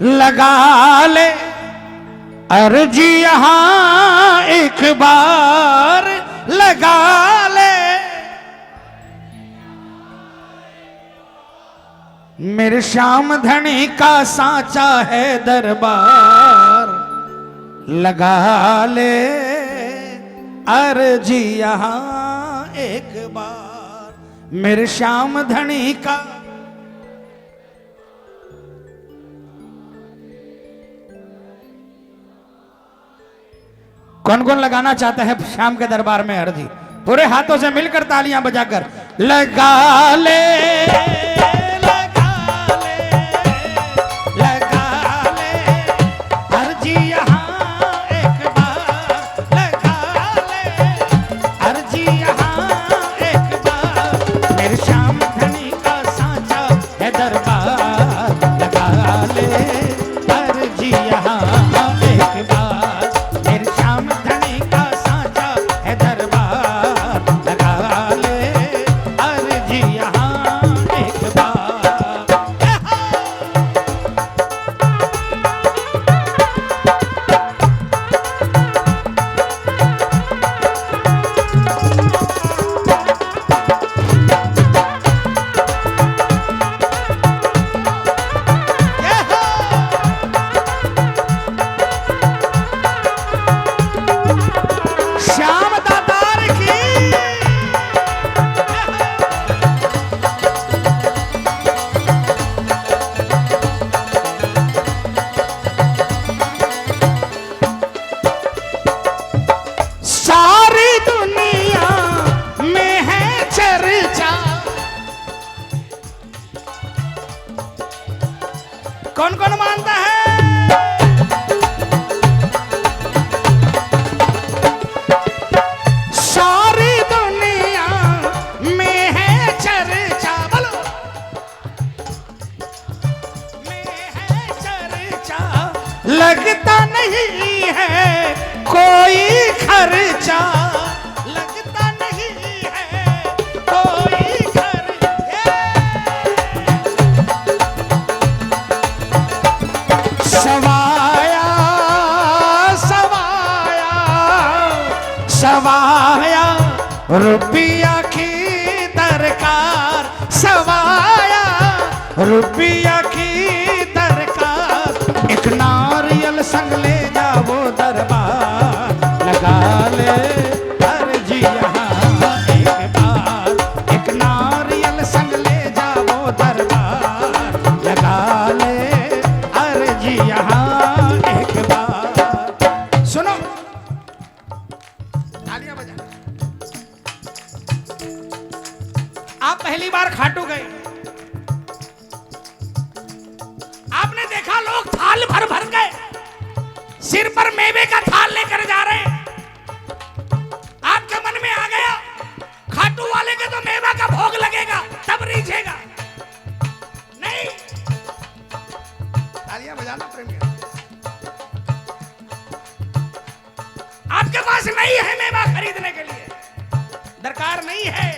लगा ले अर्जी यहां एक बार लगा ले, मेरे श्याम धनी का सांचा है दरबार, लगा ले अर्जी यहां एक बार, मेरे श्याम धनी का। कौन कौन लगाना चाहता है श्याम के दरबार में अर्जी? पूरे हाथों से मिलकर तालियां बजाकर लगा ले, लगा ले, लगा ले अर्जी यहां एक बार, लगा ले अर्जी यहां एक बार, मेरे श्याम धनी का सांचा है दरबार, लगा ले अर्जी यहां एक बार, कौन कौन मानता है? सारी दुनिया में है चर्चा, बोलो में है चर्चा, लगता नहीं है कोई खर्चा, लगता नहीं है कोई खर्चा, सवाया सवाया सवाया रुपया की दरकार, सवाया रुपया की दरकार, एक नारियल संग ले जाओ दरबार, लगा ले अर्जी यहां एक बार, एक नारियल संग ले जाओ दरबार, लगा ले अर्जी यहां एक बार। सुनो तालियां बजा। आप पहली बार खाटू गए, आपने देखा लोग थाल भर भर गए, सिर पर मेवे का थाल लेकर जा रहे हैं, आपके मन में आ गया खाटू वाले के तो मेवा का भोग लगेगा तब रीझेगा, नहीं, तालियां बजाना प्रेमी। आपके पास नहीं है मेवा खरीदने के लिए, दरकार नहीं है,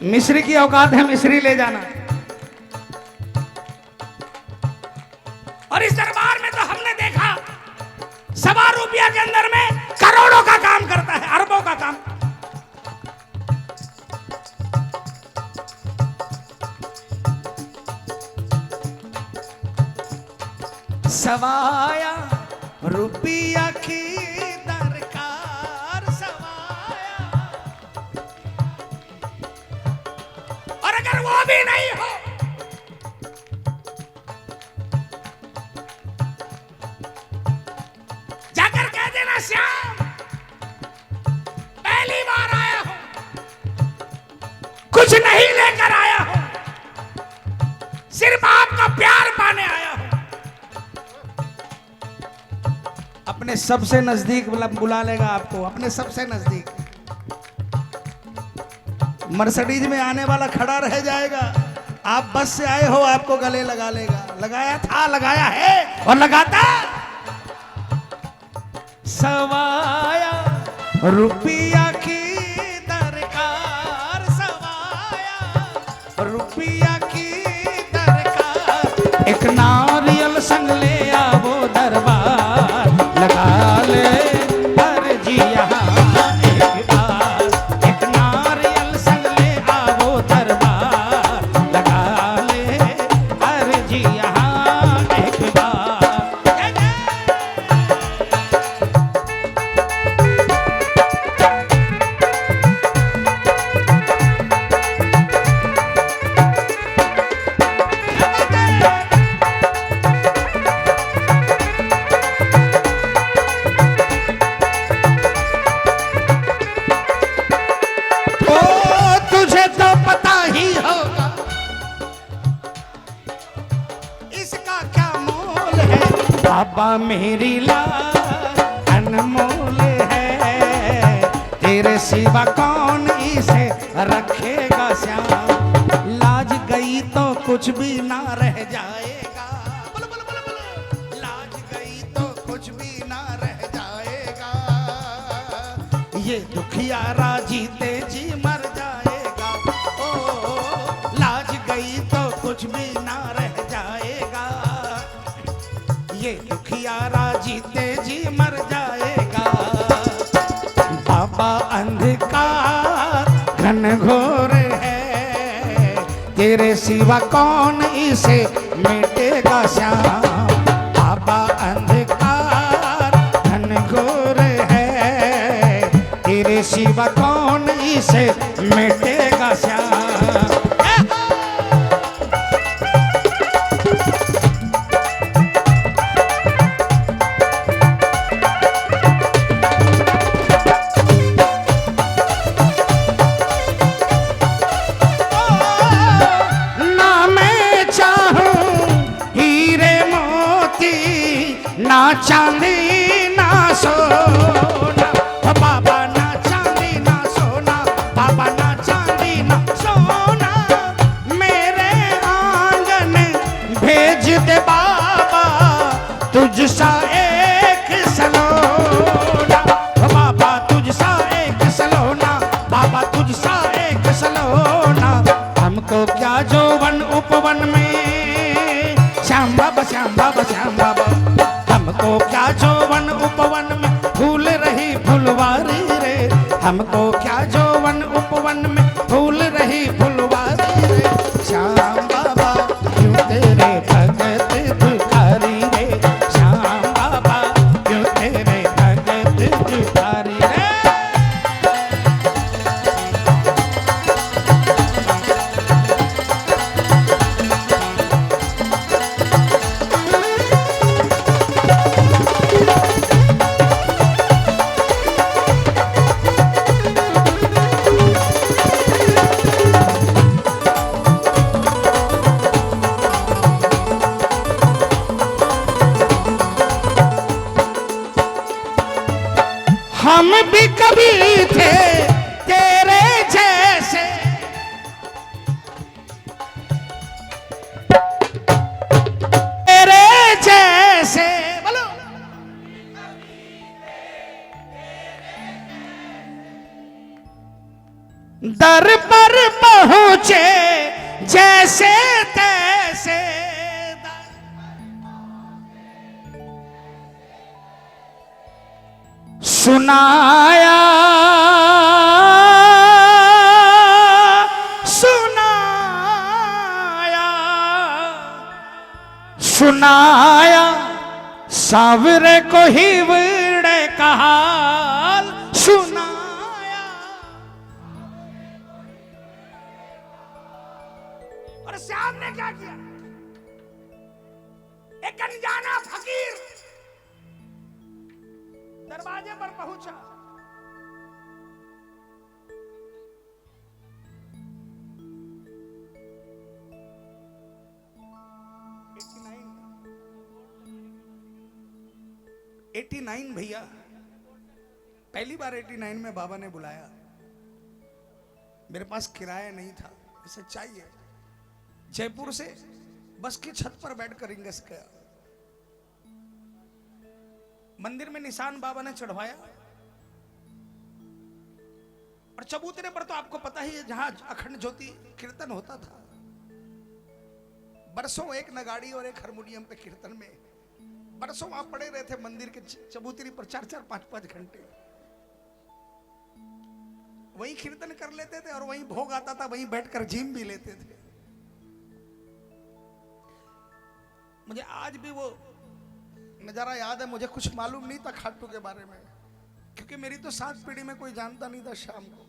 मिश्री की औकात है, मिश्री ले जाना। और इस दरबार में तो हमने देखा ₹1.25 के अंदर में करोड़ों का काम करता है, अरबों का काम। सवाया रुपया की दरकार, सवाया, और अगर वो भी नहीं हो जाकर कह देना श्याम पहली बार आया हूं, कुछ नहीं लेकर आया हूं, सिर्फ आपका प्यार पाने आया हूं। अपने सबसे नजदीक बुला लेगा आपको, अपने सबसे नजदीक। मर्सिडीज में आने वाला खड़ा रह जाएगा, आप बस से आए हो, आपको गले लगा लेगा, लगाया था, लगाया है और लगाता। सवाया रुपया की दरकार, सवाया रुपया की दरकार, दरबार, लगा ले अर्जी यहाँ एक बार, एक नारियल संग ले आओ दरबार, लगा ले अर्जी यहाँ एक बार। बाबा मेरी लाज अनमोल है, तेरे सिवा कौन इसे रखेगा श्याम, लाज गई तो कुछ भी ना रह जाएगा, बोलो बोलो बोलो बोलो, लाज गई तो कुछ भी ना रह जाएगा, ये दुखियारा जीते जी मर जाएगा, ओ लाज गई तो कुछ भी ना रह जाएगा, ये दुखियारा जीते जी मर जाएगा। बाबा अंधकार घनघोर है, तेरे सिवा कौन इसे मिटेगा श्याम, बाबा अंधकार घनघोर है, तेरे सिवा कौन इसे मिटेगा श्याम। ना चांदी ना सोना, बाबा ना चांदी ना सोना, बाबा ना चांदी ना सोना, मेरे आंगन भेज दे बाबा तुझ सा एक सलोना, बाबा तुझ सा एक सलोना, बाबा तुझ सा एक सलोना, हमको क्या जौवन उपवन में, श्याम बाबा श्याम बाबा श्याम बाबा, हमको क्या जौवन उपवन में फूल रही फुलवारी रे, हमको क्या जौवन उपवन में फूल रही फुलवारी रे, श्याम बाबा क्यों तेरे भगत भिखारी रे, श्याम बाबा क्यों तेरे भगत भिखारी रे। हम भी कभी थे तेरे जैसे, तेरे जैसे, बोलो दर पर पहुंचे जैसे तैसे, सुनाया सुनाया सुनाया सावरे को ही वीड़े का हाल सुनाया, और श्याम ने क्या किया, एक अनजाना फकीर दरवाजे पर पहुंचा, एटी नाइन भैया, पहली बार 89 में बाबा ने बुलाया, मेरे पास किराया नहीं था, सच्चाई है, जयपुर से बस की छत पर बैठकर इंगस गया, मंदिर में निशान बाबा ने चढ़वाया, और चबूतरे पर तो आपको पता ही है जहां अखंड ज्योति कीर्तन होता था, बरसों एक नगाड़ी और एक हारमोनियम पे कीर्तन में बरसों वहां पड़े रहे थे मंदिर के चबूतरी पर 4-4, 5-5 घंटे। वहीं कीर्तन कर लेते थे और वहीं भोग आता था, वहीं बैठकर झीम भी लेते थे। मुझे आज भी वो नजारा याद है। मुझे कुछ मालूम नहीं था खाटू के बारे में, क्योंकि मेरी तो 7 पीढ़ी में कोई जानता नहीं था। शाम को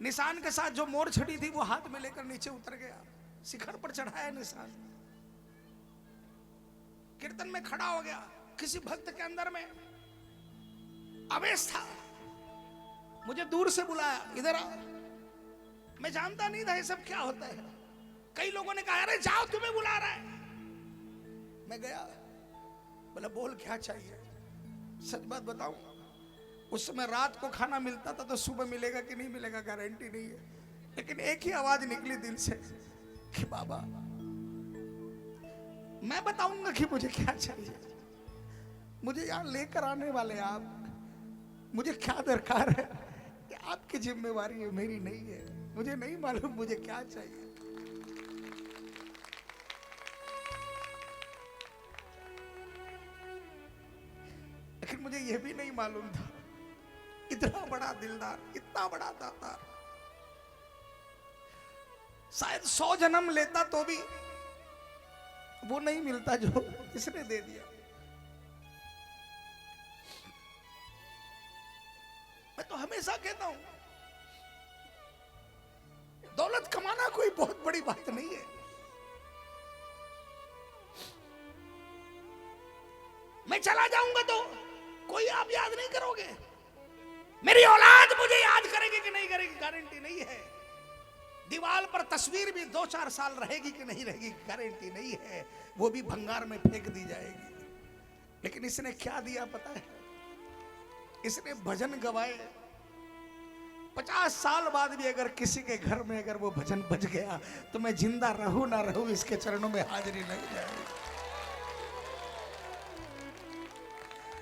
निशान के साथ जो मोर छड़ी थी वो हाथ में लेकर नीचे उतर गया, शिखर पर चढ़ाया निशान, कीर्तन में खड़ा हो गया। किसी भक्त के अंदर में आवेश था, मुझे दूर से बुलाया, इधर आ। मैं जानता नहीं था ये सब क्या होता है। कई लोगों ने कहा अरे जाओ तुम्हें बुला रहा है। मैं गया, बोला बोल क्या चाहिए। सच बात बताऊं, उस समय रात को खाना मिलता था तो सुबह मिलेगा कि नहीं मिलेगा गारंटी नहीं है, लेकिन एक ही आवाज निकली दिल से कि बाबा मैं बताऊंगा कि मुझे क्या चाहिए। मुझे यहां लेकर आने वाले आप, मुझे क्या दरकार है, ये आपकी जिम्मेवारी है, मेरी नहीं है। मुझे नहीं मालूम मुझे क्या चाहिए। लेकिन मुझे यह भी नहीं मालूम था इतना बड़ा दिलदार, इतना बड़ा दाता, शायद 100 जन्म लेता तो भी वो नहीं मिलता जो इसने दे दिया। मैं तो हमेशा कहता हूं दौलत कमाना कोई बहुत बड़ी बात नहीं है। मैं चला जाऊंगा तो कोई आप याद नहीं करोगे, मेरी औलाद मुझे याद करेगी कि नहीं करेगी गारंटी नहीं है। दीवार पर तस्वीर भी 2-4 साल रहेगी कि नहीं रहेगी गारंटी नहीं है, वो भी भंगार में फेंक दी जाएगी। लेकिन इसने क्या दिया पता है? इसने भजन गवाए। 50 साल बाद भी अगर किसी के घर में अगर वो भजन बज गया तो मैं जिंदा रहूं ना रहूं इसके चरणों में हाजिरी लग जाएगी।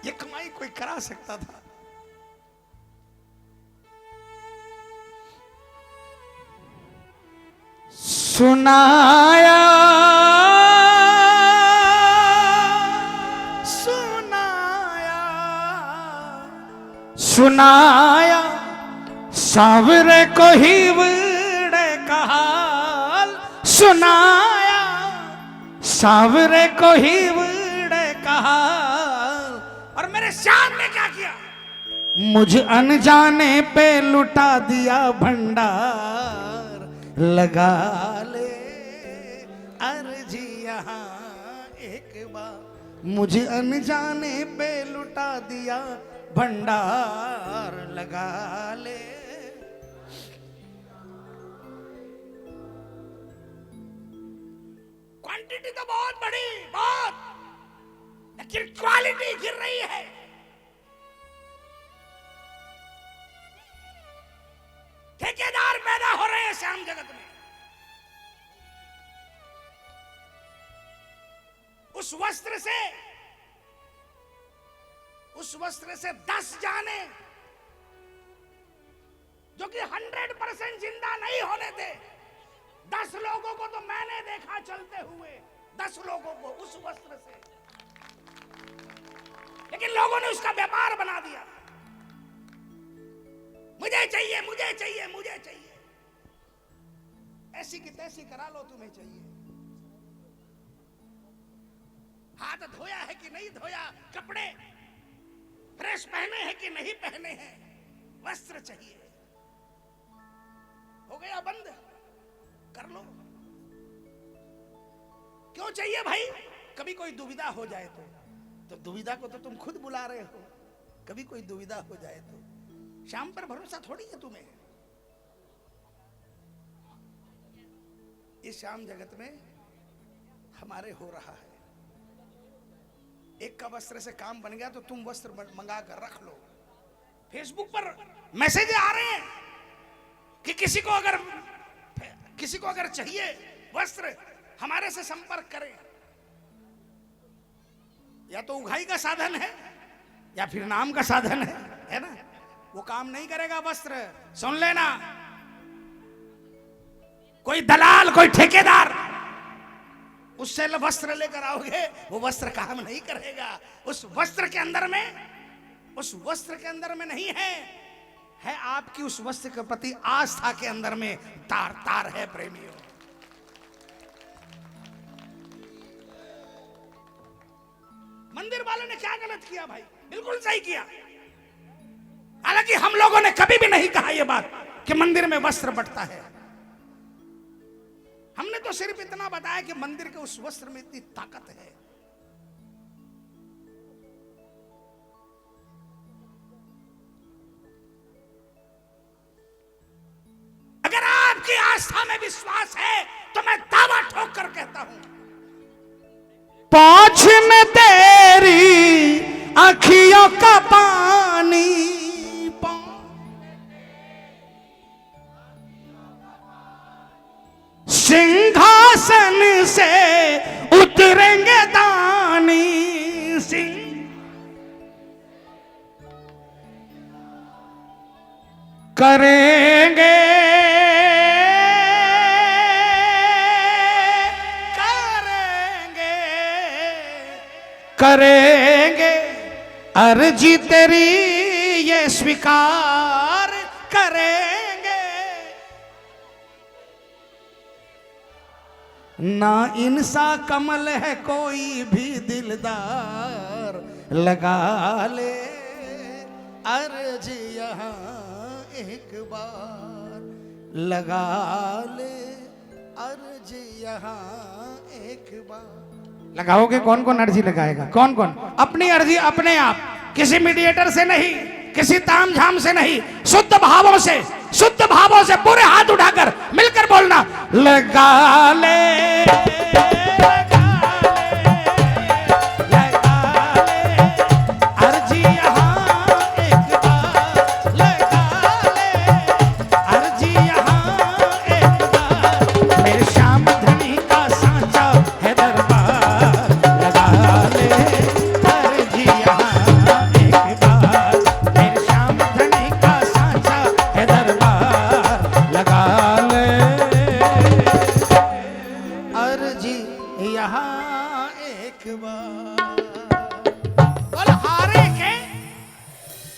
ये कमाई कोई करा सकता था? सुनाया सुनाया सुनाया सावरे को ही बड़े कहाल, सुनाया सावरे को ही बड़े कहाल। और मेरे श्याम ने क्या किया? मुझ अनजाने पे लुटा दिया भंडार, लगा ले अर्जी यहाँ एक बार। मुझे अनजाने पे लुटा दिया भंडार, लगा ले। क्वांटिटी तो बहुत बड़ी, बहुत, लेकिन क्वालिटी गिर रही है। ठेकेदार पैदा हो रहे हैं श्याम जगत में। उस वस्त्र से 10 जाने जो कि 100% जिंदा नहीं होने थे। 10 लोगों को तो मैंने देखा चलते हुए, 10 लोगों को उस वस्त्र से, लेकिन लोगों ने उसका व्यापार बना दिया। मुझे चाहिए, मुझे चाहिए, मुझे चाहिए, ऐसी की तैसी करा लो, तुम्हें चाहिए। हाथ धोया है कि नहीं धोया, कपड़े फ्रेश पहने हैं कि नहीं पहने हैं, वस्त्र चाहिए। हो गया बंद, कर लो। क्यों चाहिए भाई? कभी कोई दुविधा हो जाए तो दुविधा को तो तुम खुद बुला रहे हो। कभी कोई दुविधा हो जाए तो श्याम पर भरोसा थोड़ी है तुम्हें। इस श्याम जगत में हमारे हो रहा है। एक का वस्त्र से काम बन गया तो तुम वस्त्र मंगा कर रख लो। फेसबुक पर मैसेज आ रहे हैं कि किसी को अगर चाहिए वस्त्र, हमारे से संपर्क करें। या तो उघाई का साधन है या फिर नाम का साधन है ना? वो काम नहीं करेगा वस्त्र। सुन लेना, कोई दलाल, कोई ठेकेदार उससे वस्त्र लेकर आओगे, वो वस्त्र काम नहीं करेगा। उस वस्त्र के अंदर में, उस वस्त्र के अंदर में नहीं है आपकी उस वस्त्र के प्रति आस्था के अंदर में तार तार है प्रेमियों। मंदिर वालों ने क्या गलत किया भाई? बिल्कुल सही किया। हालांकि हम लोगों ने कभी भी नहीं कहा यह बात कि मंदिर में वस्त्र बंटता है। हमने तो सिर्फ इतना बताया कि मंदिर के उस वस्त्र में इतनी ताकत है। अगर आपकी आस्था में विश्वास है तो मैं दावा ठोक कर कहता हूं, पहुंच में तेरी आँखियों का पानी, सिंहासन से उतरेंगे दानी, करेंगे करेंगे अर्जी तेरी ये स्वीकार करेंगे। ना इनसा कमल है कोई भी दिलदार, लगा ले अर्ज यहाँ एक बार, लगा ले अर्ज यहाँ एक बार। लगाओगे? कौन कौन अर्जी लगाएगा? कौन कौन? अपनी अर्जी अपने आप, किसी मीडिएटर से नहीं, किसी तामझाम से नहीं, शुद्ध भावों से, शुद्ध भावों से पूरे हाथ उठाकर मिलकर बोलना, लगा ले